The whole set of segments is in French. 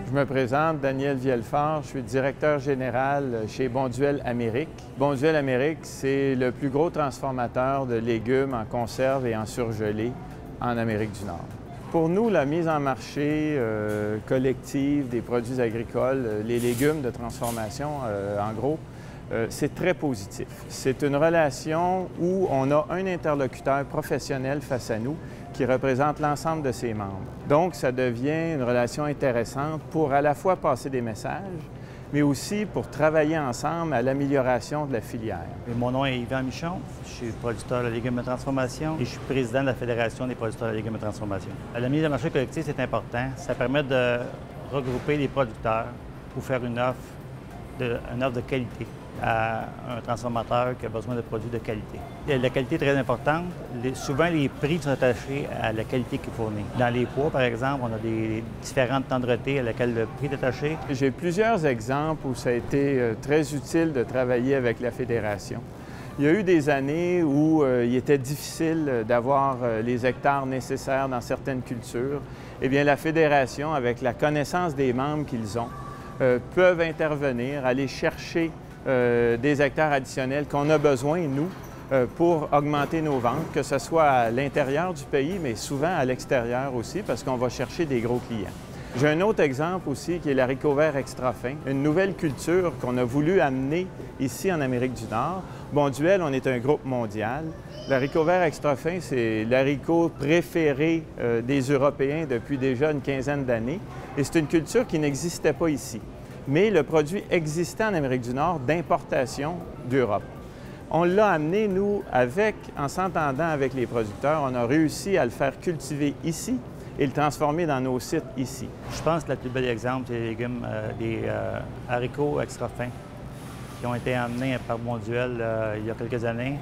Je me présente, Daniel Vielfort, je suis directeur général chez Bonduelle Amérique. Bonduelle Amérique, c'est le plus gros transformateur de légumes en conserve et en surgelé en Amérique du Nord. Pour nous, la mise en marché collective des produits agricoles, les légumes de transformation, en gros, c'est très positif. C'est une relation où on a un interlocuteur professionnel face à nous qui représente l'ensemble de ses membres. Donc, ça devient une relation intéressante pour à la fois passer des messages, mais aussi pour travailler ensemble à l'amélioration de la filière. Mon nom est Yvan Michon, je suis producteur de légumes de transformation et je suis président de la Fédération des producteurs de légumes de transformation. La mise en marché collective, c'est important. Ça permet de regrouper les producteurs pour faire une offre de qualité à un transformateur qui a besoin de produits de qualité. La qualité est très importante. Souvent, les prix sont attachés à la qualité qu'il fournit. Dans les pois, par exemple, on a des différentes tendretés à laquelle le prix est attaché. J'ai plusieurs exemples où ça a été très utile de travailler avec la Fédération. Il y a eu des années où il était difficile d'avoir les hectares nécessaires dans certaines cultures. Eh bien, la Fédération, avec la connaissance des membres qu'ils ont, peuvent intervenir, aller chercher des hectares additionnels qu'on a besoin, nous, pour augmenter nos ventes, que ce soit à l'intérieur du pays, mais souvent à l'extérieur aussi, parce qu'on va chercher des gros clients. J'ai un autre exemple aussi qui est l'haricot vert extra fin, une nouvelle culture qu'on a voulu amener ici en Amérique du Nord. Bonduelle, on est un groupe mondial. L'haricot vert extra fin, c'est l'haricot préféré des Européens depuis déjà une quinzaine d'années, et c'est une culture qui n'existait pas ici. Mais le produit existait en Amérique du Nord d'importation d'Europe. On l'a amené, nous, en s'entendant avec les producteurs, on a réussi à le faire cultiver ici et le transformer dans nos sites ici. Je pense que le plus bel exemple, c'est les légumes, des haricots extra fins qui ont été amenés par Bonduelle il y a quelques années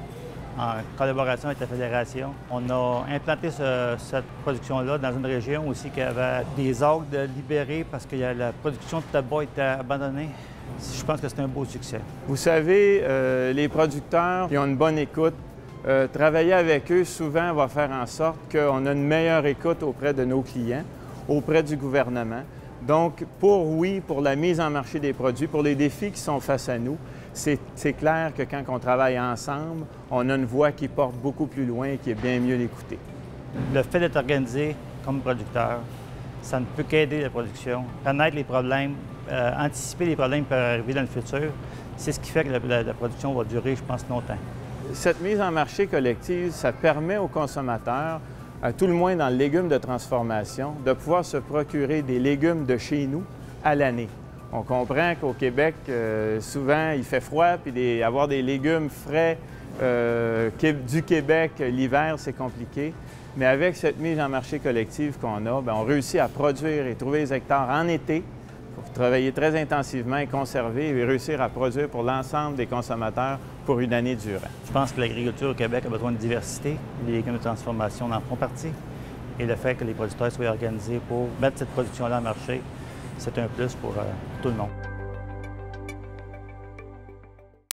en collaboration avec la Fédération. On a implanté cette production-là dans une région aussi qui avait des algues libérées parce que la production de tabac était abandonnée. Je pense que c'est un beau succès. Vous savez, les producteurs qui ont une bonne écoute, travailler avec eux souvent va faire en sorte qu'on a une meilleure écoute auprès de nos clients, auprès du gouvernement. Donc, pour la mise en marché des produits, pour les défis qui sont face à nous, c'est clair que quand on travaille ensemble, on a une voix qui porte beaucoup plus loin et qui est bien mieux l'écouter. Le fait d'être organisé comme producteur, ça ne peut qu'aider la production. Connaître les problèmes, anticiper les problèmes qui peuvent arriver dans le futur, c'est ce qui fait que la production va durer, je pense, longtemps. Cette mise en marché collective, ça permet aux consommateurs, à tout le moins dans le légume de transformation, de pouvoir se procurer des légumes de chez nous à l'année. On comprend qu'au Québec, souvent, il fait froid, puis avoir des légumes frais du Québec l'hiver, c'est compliqué. Mais avec cette mise en marché collective qu'on a, bien, on réussit à produire et trouver les hectares en été pour travailler très intensivement et conserver et réussir à produire pour l'ensemble des consommateurs pour une année durant. Je pense que l'agriculture au Québec a besoin de diversité. Les légumes de transformation en font partie. Et le fait que les producteurs soient organisés pour mettre cette production-là en marché, c'est un plus pour tout le monde.